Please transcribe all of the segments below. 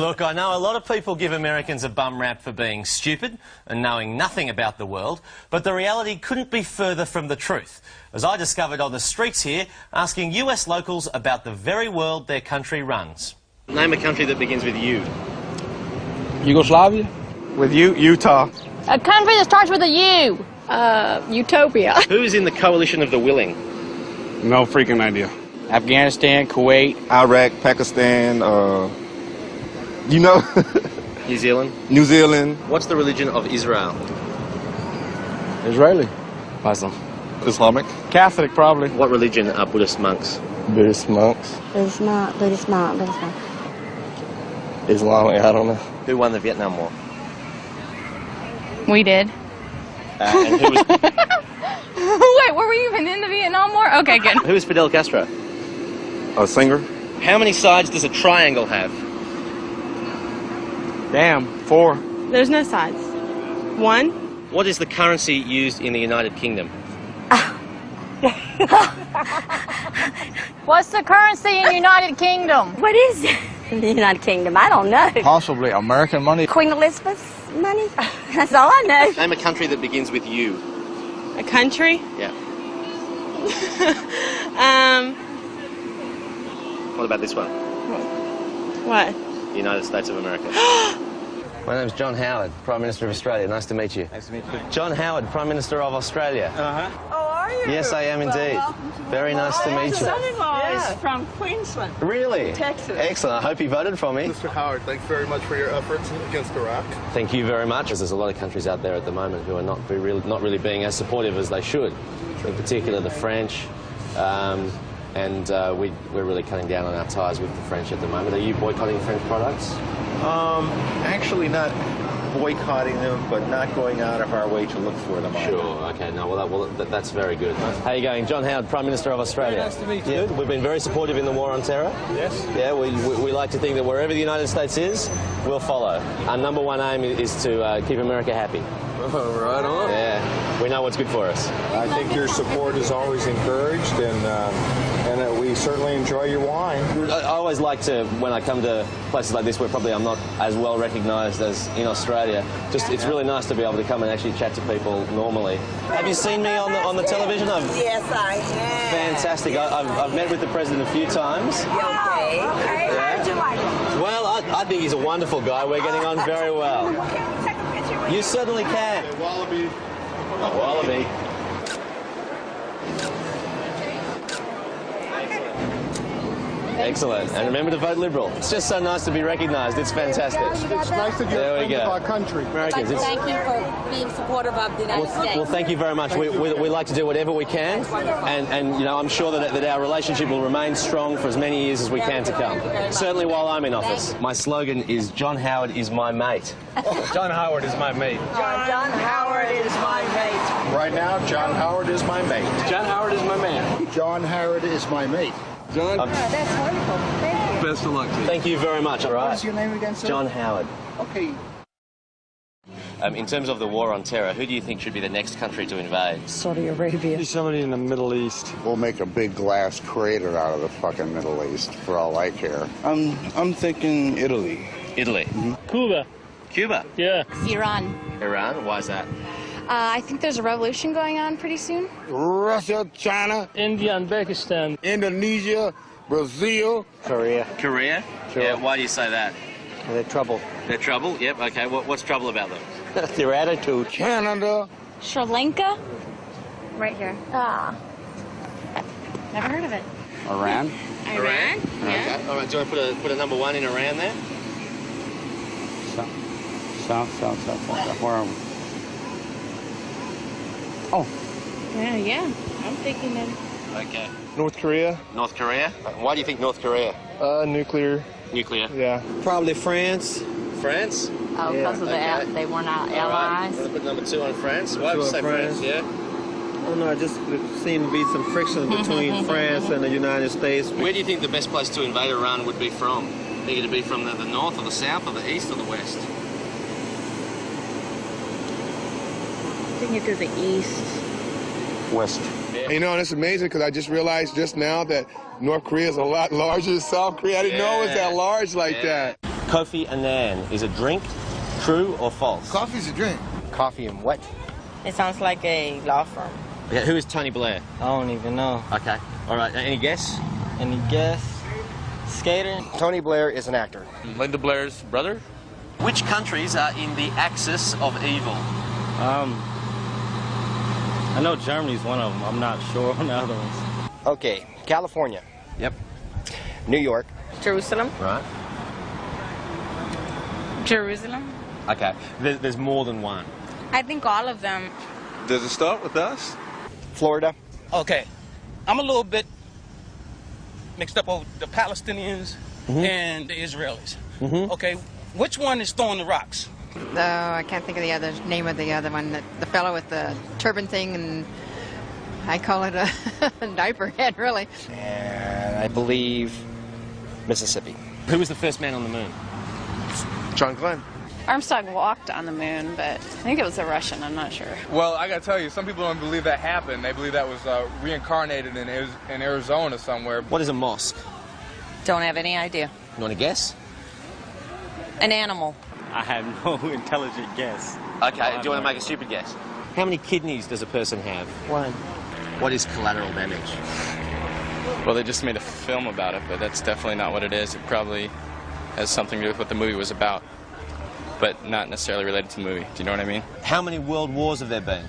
Look, I know a lot of people give Americans a bum rap for being stupid and knowing nothing about the world, but the reality couldn't be further from the truth, as I discovered on the streets here, asking US locals about the very world their country runs. Name a country that begins with U. Yugoslavia? With you, Utah. A country that starts with a U. Utopia. Who is in the coalition of the willing? No freaking idea. Afghanistan, Kuwait. Iraq, Pakistan, you know, New Zealand. New Zealand. What's the religion of Israel? Israeli. Muslim. Islamic. Catholic, probably. What religion are Buddhist monks? Buddhist monks. Buddhist monk. Islamic, I don't know. Who won the Vietnam War? We did. And who was... Wait, were we even in the Vietnam War? Okay, good. Who is Fidel Castro? A singer. How many sides does a triangle have? Damn, 4. There's no sides. 1. What is the currency used in the United Kingdom? What's the currency in the United Kingdom? What is it? The United Kingdom, I don't know. Possibly American money. Queen Elizabeth's money? That's all I know. Name a country that begins with U. A country? Yeah. What about this one? What? The United States of America. My name's John Howard, Prime Minister of Australia. Nice to meet you. Nice to meet you. John Howard, Prime Minister of Australia. Uh-huh. Oh, are you? Yes, I am indeed. Very nice to meet you. Son-in-law is from Queensland. Really? Texas. Excellent. I hope you voted for me. Mr. Howard, thanks very much for your efforts against Iraq. Thank you very much. There's a lot of countries out there at the moment who are not really being as supportive as they should. In particular, the French. We're really cutting down on our ties with the French at the moment. Are you boycotting French products? Actually not boycotting them, but not going out of our way to look for them. Sure, okay, no, that's very good. How are you going? John Howard, Prime Minister of Australia. Nice to meet you. Yeah, we've been very supportive in the war on terror. Yes. Yeah, we like to think that wherever the United States is, we'll follow. Our number one aim is to keep America happy. Right on. Yeah, we know what's good for us. I think your support is always encouraged, and we certainly enjoy your wine. I always like to, when I come to places like this where probably I'm not as well recognised as in Australia, it's really nice to be able to come and actually chat to people normally. Have you seen me on the television? Yes, I have. Fantastic. I've met with the president a few times. Okay. Yeah. How did you like him? Well, I think he's a wonderful guy. We're getting on very well. Can we take a picture with You certainly can. Wallaby. Wallaby. Excellent. And remember to vote Liberal. It's just so nice to be recognised. It's fantastic. It's nice to get There we friends go. of our country. Americans. Thank you for being supportive of the United States. Well, thank you very much. We like to do whatever we can, and you know, I'm sure that our relationship will remain strong for as many years as we can to come. Certainly while I'm in office. My slogan is John Howard is my mate. John Howard is my mate. John Howard is my mate. Right now, John Howard is my mate. John Howard is my man. John Howard is my mate. John, That's wonderful. Thank you. best of luck to you. Thank you very much. All right. What is your name again, sir? John Howard. Okay. In terms of the war on terror, who do you think should be the next country to invade? Saudi Arabia. Somebody in the Middle East. We'll make a big glass crater out of the fucking Middle East, for all I care. I'm thinking Italy. Italy. Cuba. Cuba. Yeah. Iran. Iran. Why is that? I think there's a revolution going on pretty soon. Russia, China, India and Pakistan. Indonesia, Brazil. Korea. Korea. Sure. Yeah. Why do you say that? They're trouble. They're trouble. Yep. Okay. What's trouble about them? Their attitude. Canada. Sri Lanka. Right here. Never heard of it. Iran. Iran. Okay. All right. Do you want to put a number one in Iran there? South. Where are we? Oh. Yeah. I'm thinking that. Okay. North Korea. North Korea. Why do you think North Korea? Nuclear. Nuclear. Yeah. Probably France. France. Oh, because of they weren't our allies. All right. Put number 2 on France. Why would you say France? Yeah. I don't know, just seemed to be some friction between France and the United States. Where do you think the best place to invade Iran would be from? Think it'd be from the north or the south or the east or the west? I think it to the east. West. Yeah. You know, it's amazing because I just realized just now that North Korea is a lot larger than South Korea. I didn't know it was that large like that. Kofi Annan is a drink. True or false? Coffee's a drink. Coffee and what? It sounds like a law firm. Yeah, who is Tony Blair? I don't even know. Okay. All right. Any guess? Any guess? Skater? Tony Blair is an actor. Linda Blair's brother? Which countries are in the axis of evil? I know Germany's one of them. I'm not sure on the other ones. Okay, California. Yep. New York. Jerusalem. Right. Jerusalem. Okay. There's more than one. I think all of them. Does it start with us? Florida. Okay, I'm a little bit mixed up over the Palestinians and the Israelis. Okay, which one is throwing the rocks? I can't think of the other name of the other one. The fellow with the turban thing, and I call it a diaper head, really. And I believe Mississippi. Who was the first man on the moon? John Glenn. Armstrong walked on the moon, but I think it was a Russian. I'm not sure. Well, I gotta tell you, some people don't believe that happened. They believe that was reincarnated in Arizona somewhere. What is a mosque? Don't have any idea. You want to guess? An animal. I have no intelligent guess. Okay. Do you want to make a stupid guess? How many kidneys does a person have? One. What is collateral damage? Well, they just made a film about it, but that's definitely not what it is. It probably has something to do with what the movie was about, but not necessarily related to the movie. Do you know what I mean? How many world wars have there been?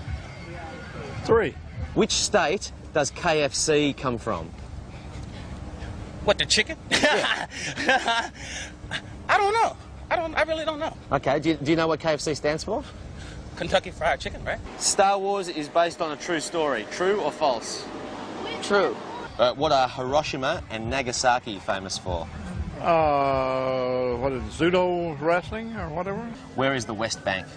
3. Which state does KFC come from? What, the chicken? I don't know. I really don't know. Okay. Do you know what KFC stands for? Kentucky Fried Chicken, right? Star Wars is based on a true story. True or false? True. What are Hiroshima and Nagasaki famous for? What is it, judo wrestling or whatever? Where is the West Bank?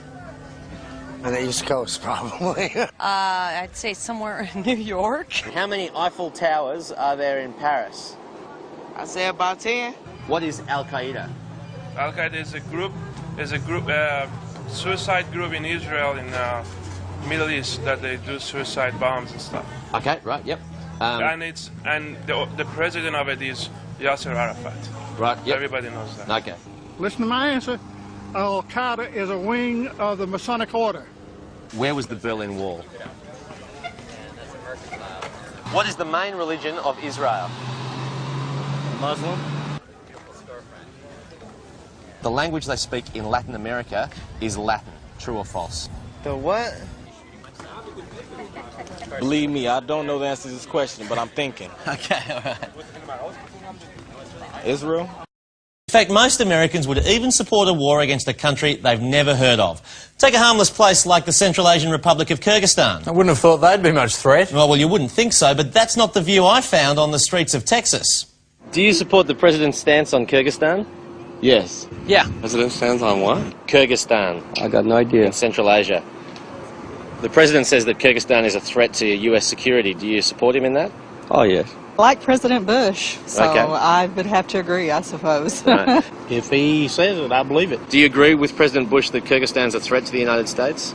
On the East Coast, probably. I'd say somewhere in New York. How many Eiffel Towers are there in Paris? I'd say about 10. What is Al Qaeda? Al Qaeda is a group, suicide group in Israel, in Middle East, that they do suicide bombs and stuff. Okay, right, yep. And the president of it is Yasser Arafat. Right, yep. Everybody knows that. Okay. Listen to my answer. Al Qaeda is a wing of the Masonic Order. Where was the Berlin Wall? What is the main religion of Israel? Muslim? The language they speak in Latin America is Latin. True or false? The what? Believe me, I don't know the answer to this question, but I'm thinking. Okay, all right. Israel? In fact, most Americans would even support a war against a country they've never heard of. Take a harmless place like the Central Asian Republic of Kyrgyzstan. I wouldn't have thought they'd be much threat. Well, you wouldn't think so, but that's not the view I found on the streets of Texas. Do you support the president's stance on Kyrgyzstan? Yes. Yeah. President stands on what? Kyrgyzstan. I got no idea. In Central Asia. The president says that Kyrgyzstan is a threat to US security. Do you support him in that? Oh, yes. Like President Bush, so Okay. I would have to agree, I suppose. Right. If he says it, I believe it. Do you agree with President Bush that Kyrgyzstan's a threat to the United States?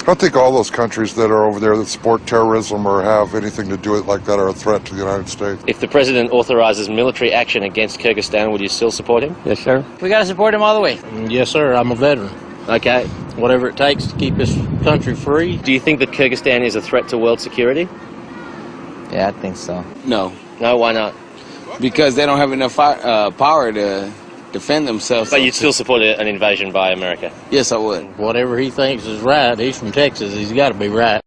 I think all those countries that are over there that support terrorism or have anything to do with it like that are a threat to the United States. If the president authorizes military action against Kyrgyzstan, would you still support him? Yes, sir. We got to support him all the way. Yes, sir. I'm a veteran. Okay. Whatever it takes to keep this country free. Do you think that Kyrgyzstan is a threat to world security? Yeah, I think so. No. No, why not? Because they don't have enough power to defend themselves. But you'd still support an invasion by America? Yes, I would. Whatever he thinks is right, he's from Texas, he's got to be right.